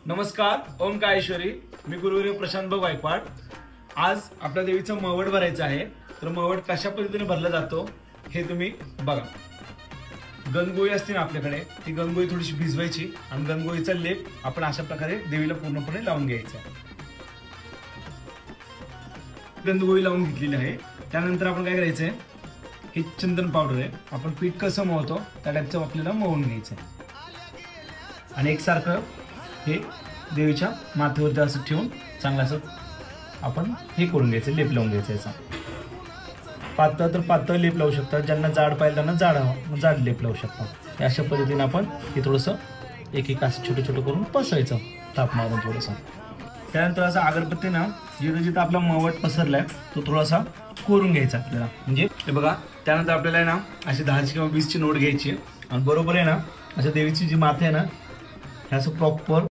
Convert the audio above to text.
नमस्कार, ओम काळेश्वरी. मी गुरुवर्य प्रशांत भाऊ गायकवाड. आज आपल्या देवीचं मवड भरायचं आहे. तर मवड कशा पद्धतीने भरला जातो हे तुम्ही बघा. गणगोळी असते ना आपल्याकडे, ती गणगोळी थोडीशी भिजवायची आणि गणगोळीचा लेप आपण अशा प्रकारे देवीला पूर्णपणे लावून घ्यायचा. गणगोळी लावून घेतलेली आहे. त्यानंतर आपण काय करायचंय, हे चंदन पावडर आहे. आपण पीठ कसं मळतो त्या टाईपचं आपल्याला मळून घ्यायचं आणि एकसारखं हे देवीच्या माथ्यावरती असं ठेवून चांगलं असं आपण हे करून घ्यायचं, लेप लावून घ्यायचं. याचा पातळ तर पातळ लेप लावू शकतात, ज्यांना जाड पाहिजे त्यांना जाड लेप लावू शकतात. अशा पद्धतीने आपण हे थोडंसं एक एक असं छोटं छोटं करून पसरायचं ताप मारून थोडंसं. त्यानंतर असं अगरबत्तीनं जिथं जिथं आपला मवट पसरलाय तो थोडासा कोरून घ्यायचा आपल्याला. म्हणजे हे बघा, त्यानंतर आपल्याला आहे ना अशी 10ची किंवा 20ची नोट घ्यायची आणि बरोबर आहे ना अशा देवीची जी माथे आहे ना हे असं प्रॉपर